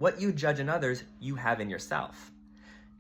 What you judge in others, you have in yourself.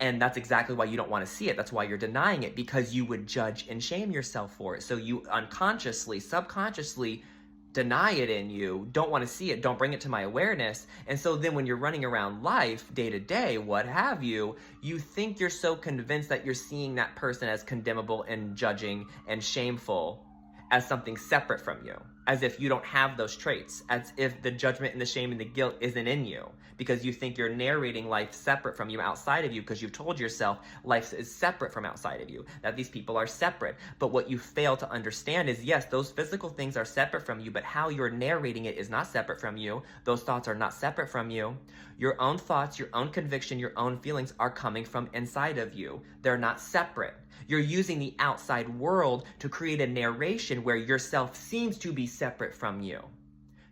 And that's exactly why you don't want to see it. That's why you're denying it, because you would judge and shame yourself for it. So you unconsciously, subconsciously deny it in you, don't want to see it, don't bring it to my awareness. And so then when you're running around life day to day, what have you, you think you're so convinced that you're seeing that person as condemnable and judging and shameful as something separate from you, as if you don't have those traits, as if the judgment and the shame and the guilt isn't in you, because you think you're narrating life separate from you, outside of you, because you've told yourself life is separate from outside of you, that these people are separate. But what you fail to understand is, yes, those physical things are separate from you, but how you're narrating it is not separate from you. Those thoughts are not separate from you. Your own thoughts, your own conviction, your own feelings are coming from inside of you. They're not separate. You're using the outside world to create a narration where yourself seems to be separate from you.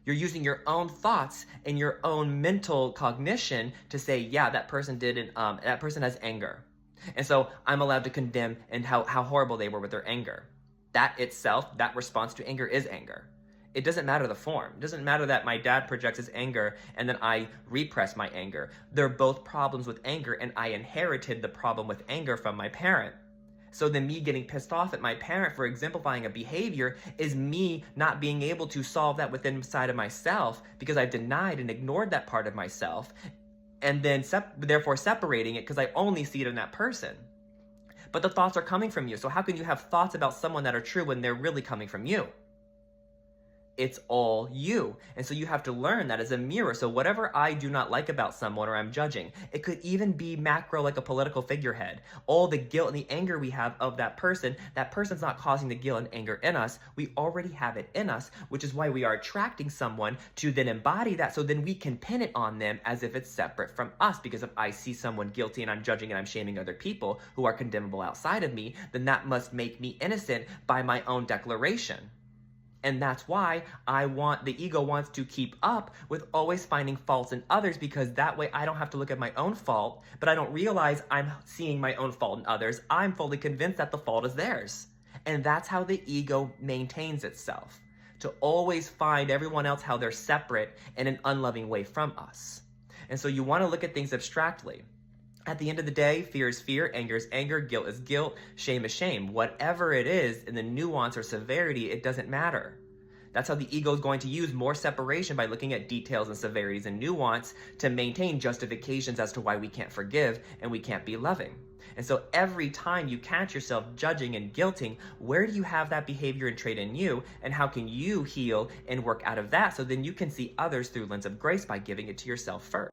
You're using your own thoughts and your own mental cognition to say, yeah, that person that person has anger. And so I'm allowed to condemn and how horrible they were with their anger. That itself, that response to anger is anger. It doesn't matter the form. It doesn't matter that my dad projects his anger and then I repress my anger. They're both problems with anger, and I inherited the problem with anger from my parent. So then me getting pissed off at my parent for exemplifying a behavior is me not being able to solve that within inside of myself, because I've denied and ignored that part of myself, and then therefore separating it because I only see it in that person. But the thoughts are coming from you. So how can you have thoughts about someone that are true when they're really coming from you? It's all you. And so you have to learn that as a mirror. So whatever I do not like about someone or I'm judging, it could even be macro, like a political figurehead. All the guilt and the anger we have of that person's not causing the guilt and anger in us. We already have it in us, which is why we are attracting someone to then embody that. So then we can pin it on them as if it's separate from us. Because if I see someone guilty and I'm judging and I'm shaming other people who are condemnable outside of me, then that must make me innocent by my own declaration. And that's why the ego wants to keep up with always finding faults in others, because that way I don't have to look at my own fault, but I don't realize I'm seeing my own fault in others. I'm fully convinced that the fault is theirs. And that's how the ego maintains itself, to always find everyone else how they're separate in an unloving way from us. And so you want to look at things abstractly. At the end of the day, fear is fear, anger is anger, guilt is guilt, shame is shame. Whatever it is in the nuance or severity, it doesn't matter. That's how the ego is going to use more separation, by looking at details and severities and nuance to maintain justifications as to why we can't forgive and we can't be loving. And so every time you catch yourself judging and guilting, where do you have that behavior and trait in you, and how can you heal and work out of that so then you can see others through lens of grace by giving it to yourself first?